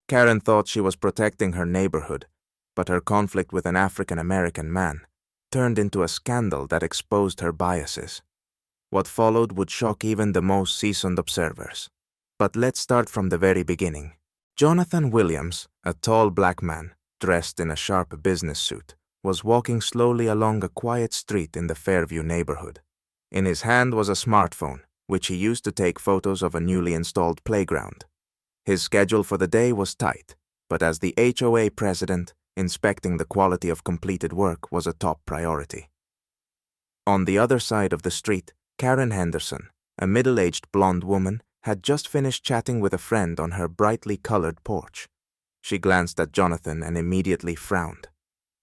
Karen thought she was protecting her neighborhood, but her conflict with an African-American man turned into a scandal that exposed her biases. What followed would shock even the most seasoned observers. But let's start from the very beginning. Jonathan Williams, a tall black man, dressed in a sharp business suit, was walking slowly along a quiet street in the Fairview neighborhood. In his hand was a smartphone, which he used to take photos of a newly installed playground. His schedule for the day was tight, but as the HOA president, inspecting the quality of completed work was a top priority. On the other side of the street, Karen Henderson, a middle-aged blonde woman, had just finished chatting with a friend on her brightly colored porch. She glanced at Jonathan and immediately frowned.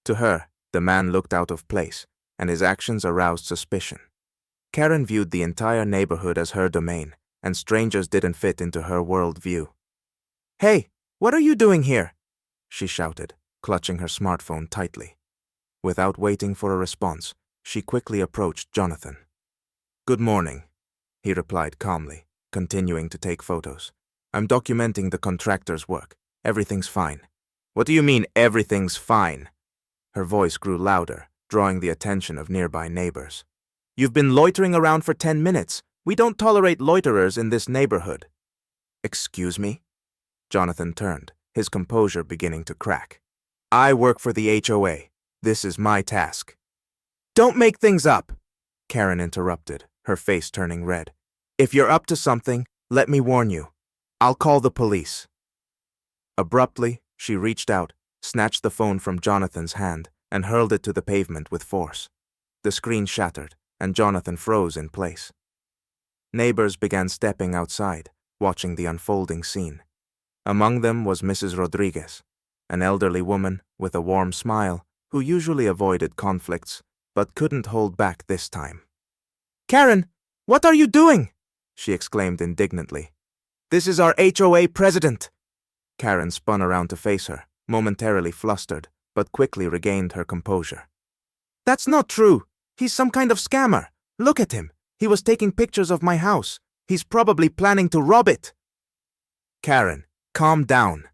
To her, the man looked out of place, and his actions aroused suspicion. Karen viewed the entire neighborhood as her domain, and strangers didn't fit into her worldview. "Hey, what are you doing here?" she shouted, clutching her smartphone tightly. Without waiting for a response, she quickly approached Jonathan. "Good morning," he replied calmly, continuing to take photos. "I'm documenting the contractor's work. Everything's fine." "What do you mean, everything's fine?" Her voice grew louder, drawing the attention of nearby neighbors. "You've been loitering around for 10 minutes. We don't tolerate loiterers in this neighborhood." "Excuse me?" Jonathan turned, his composure beginning to crack. "I work for the HOA. This is my task." "Don't make things up," Karen interrupted, her face turning red. "If you're up to something, let me warn you. I'll call the police." Abruptly, she reached out, snatched the phone from Jonathan's hand, and hurled it to the pavement with force. The screen shattered, and Jonathan froze in place. Neighbors began stepping outside, watching the unfolding scene. Among them was Mrs. Rodriguez, an elderly woman with a warm smile who usually avoided conflicts but couldn't hold back this time. "Karen, what are you doing?" she exclaimed indignantly. "This is our HOA president." Karen spun around to face her, momentarily flustered, but quickly regained her composure. "That's not true. He's some kind of scammer. Look at him. He was taking pictures of my house. He's probably planning to rob it." "Karen, calm down,"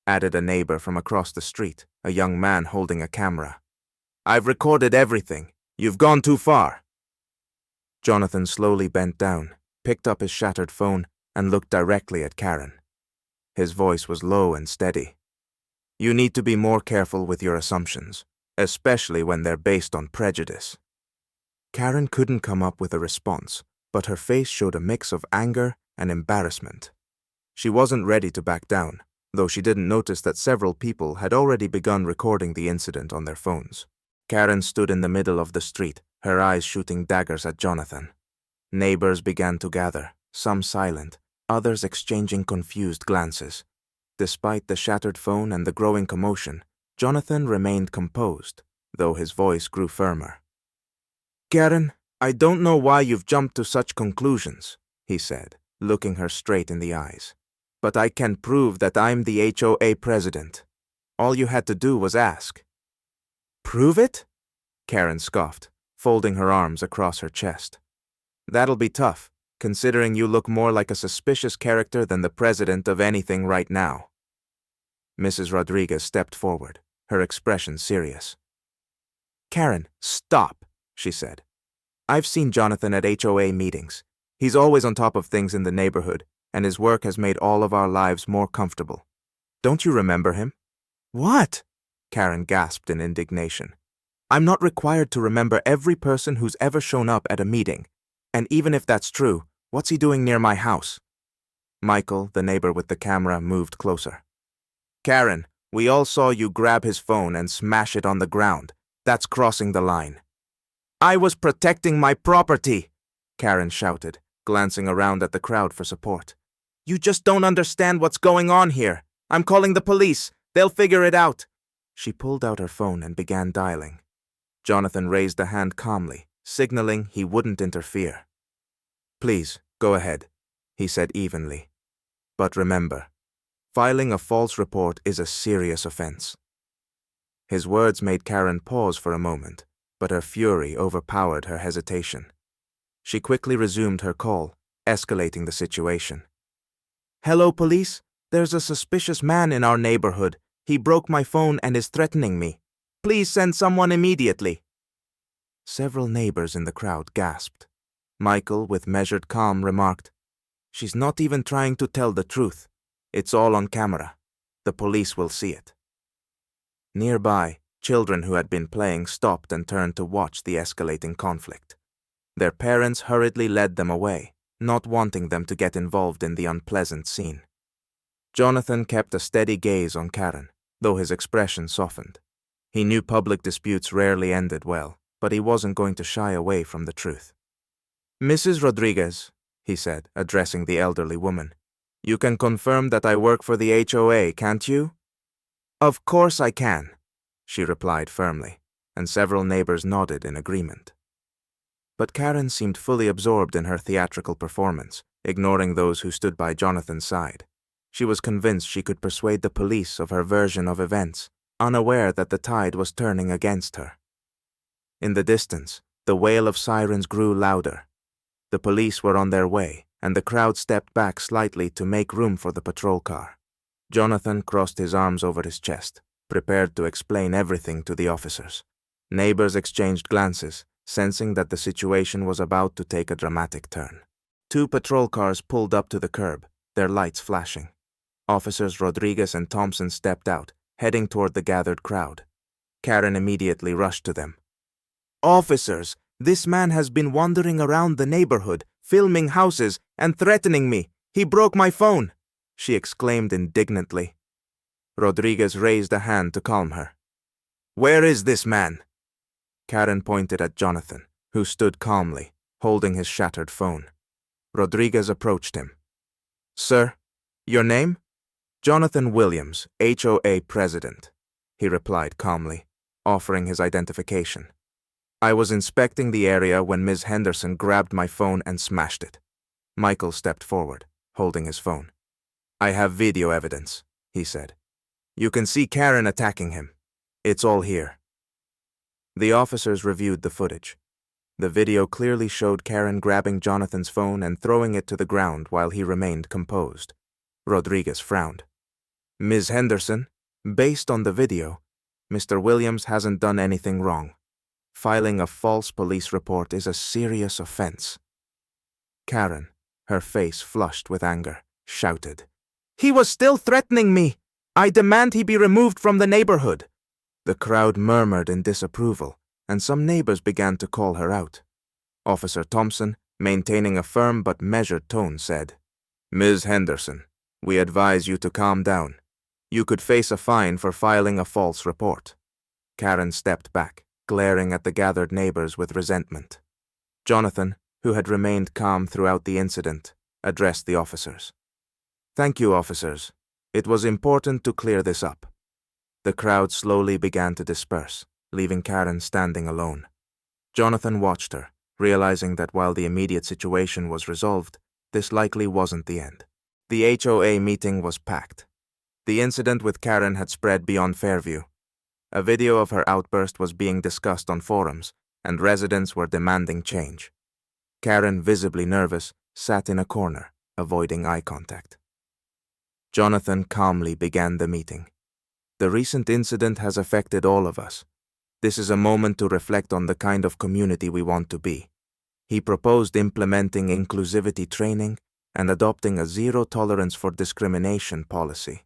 added a neighbor from across the street, a young man holding a camera. "I've recorded everything. You've gone too far." Jonathan slowly bent down, picked up his shattered phone, and looked directly at Karen. His voice was low and steady. "You need to be more careful with your assumptions, especially when they're based on prejudice." Karen couldn't come up with a response, but her face showed a mix of anger and embarrassment. She wasn't ready to back down, though she didn't notice that several people had already begun recording the incident on their phones. Karen stood in the middle of the street, her eyes shooting daggers at Jonathan. Neighbors began to gather, some silent, others exchanging confused glances. Despite the shattered phone and the growing commotion, Jonathan remained composed, though his voice grew firmer. "Karen, I don't know why you've jumped to such conclusions," he said, looking her straight in the eyes. "But I can prove that I'm the HOA president. All you had to do was ask." "Prove it?" Karen scoffed, folding her arms across her chest. "That'll be tough, considering you look more like a suspicious character than the president of anything right now." Mrs. Rodriguez stepped forward, her expression serious. "Karen, stop," she said. "I've seen Jonathan at HOA meetings. He's always on top of things in the neighborhood, and his work has made all of our lives more comfortable. Don't you remember him?" "What?" Karen gasped in indignation. "I'm not required to remember every person who's ever shown up at a meeting. And even if that's true, what's he doing near my house?" Michael, the neighbor with the camera, moved closer. "Karen, we all saw you grab his phone and smash it on the ground. That's crossing the line." "I was protecting my property," Karen shouted, glancing around at the crowd for support. "You just don't understand what's going on here. I'm calling the police. They'll figure it out." She pulled out her phone and began dialing. Jonathan raised a hand calmly, signaling he wouldn't interfere. "Please, go ahead," he said evenly. "But remember, filing a false report is a serious offense." His words made Karen pause for a moment, but her fury overpowered her hesitation. She quickly resumed her call, escalating the situation. "Hello, police. There's a suspicious man in our neighborhood. He broke my phone and is threatening me. Please send someone immediately." Several neighbors in the crowd gasped. Michael, with measured calm, remarked, "She's not even trying to tell the truth. It's all on camera. The police will see it." Nearby, children who had been playing stopped and turned to watch the escalating conflict. Their parents hurriedly led them away, not wanting them to get involved in the unpleasant scene. Jonathan kept a steady gaze on Karen, though his expression softened. He knew public disputes rarely ended well, but he wasn't going to shy away from the truth. "Mrs. Rodriguez," he said, addressing the elderly woman, "you can confirm that I work for the HOA, can't you?" "Of course I can," she replied firmly, and several neighbors nodded in agreement. But Karen seemed fully absorbed in her theatrical performance, ignoring those who stood by Jonathan's side. She was convinced she could persuade the police of her version of events, unaware that the tide was turning against her. In the distance, the wail of sirens grew louder. The police were on their way, and the crowd stepped back slightly to make room for the patrol car. Jonathan crossed his arms over his chest, prepared to explain everything to the officers. Neighbors exchanged glances, sensing that the situation was about to take a dramatic turn. 2 patrol cars pulled up to the curb, their lights flashing. Officers Rodriguez and Thompson stepped out, heading toward the gathered crowd. Karen immediately rushed to them. "Officers, this man has been wandering around the neighborhood, filming houses and threatening me. He broke my phone," she exclaimed indignantly. Rodriguez raised a hand to calm her. "Where is this man?" Karen pointed at Jonathan, who stood calmly, holding his shattered phone. Rodriguez approached him. "Sir, your name?" "Jonathan Williams, HOA president," he replied calmly, offering his identification. "I was inspecting the area when Ms. Henderson grabbed my phone and smashed it." Michael stepped forward, holding his phone. "I have video evidence," he said. "You can see Karen attacking him. It's all here." The officers reviewed the footage. The video clearly showed Karen grabbing Jonathan's phone and throwing it to the ground while he remained composed. Rodriguez frowned. "Ms. Henderson, based on the video, Mr. Williams hasn't done anything wrong. Filing a false police report is a serious offense." Karen, her face flushed with anger, shouted, "He was still threatening me! I demand he be removed from the neighborhood!" The crowd murmured in disapproval, and some neighbors began to call her out. Officer Thompson, maintaining a firm but measured tone, said, "Ms. Henderson, we advise you to calm down. You could face a fine for filing a false report." Karen stepped back, glaring at the gathered neighbors with resentment. Jonathan, who had remained calm throughout the incident, addressed the officers. "Thank you, officers. It was important to clear this up." The crowd slowly began to disperse, leaving Karen standing alone. Jonathan watched her, realizing that while the immediate situation was resolved, this likely wasn't the end. The HOA meeting was packed. The incident with Karen had spread beyond Fairview. A video of her outburst was being discussed on forums, and residents were demanding change. Karen, visibly nervous, sat in a corner, avoiding eye contact. Jonathan calmly began the meeting. "The recent incident has affected all of us. This is a moment to reflect on the kind of community we want to be." He proposed implementing inclusivity training and adopting a zero tolerance for discrimination policy.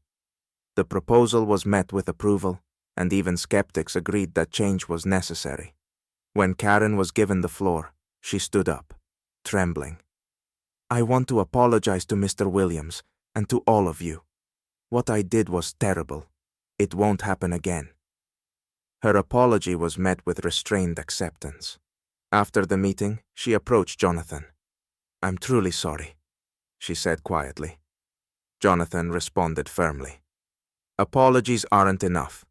The proposal was met with approval, and even skeptics agreed that change was necessary. When Karen was given the floor, she stood up, trembling. "I want to apologize to Mr. Williams and to all of you. What I did was terrible. It won't happen again." Her apology was met with restrained acceptance. After the meeting, she approached Jonathan. "I'm truly sorry," she said quietly. Jonathan responded firmly. "Apologies aren't enough.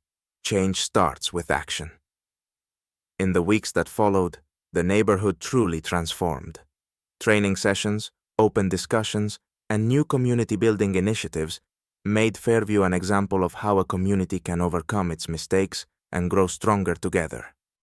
Change starts with action." In the weeks that followed, the neighborhood truly transformed. Training sessions, open discussions, and new community-building initiatives made Fairview an example of how a community can overcome its mistakes and grow stronger together.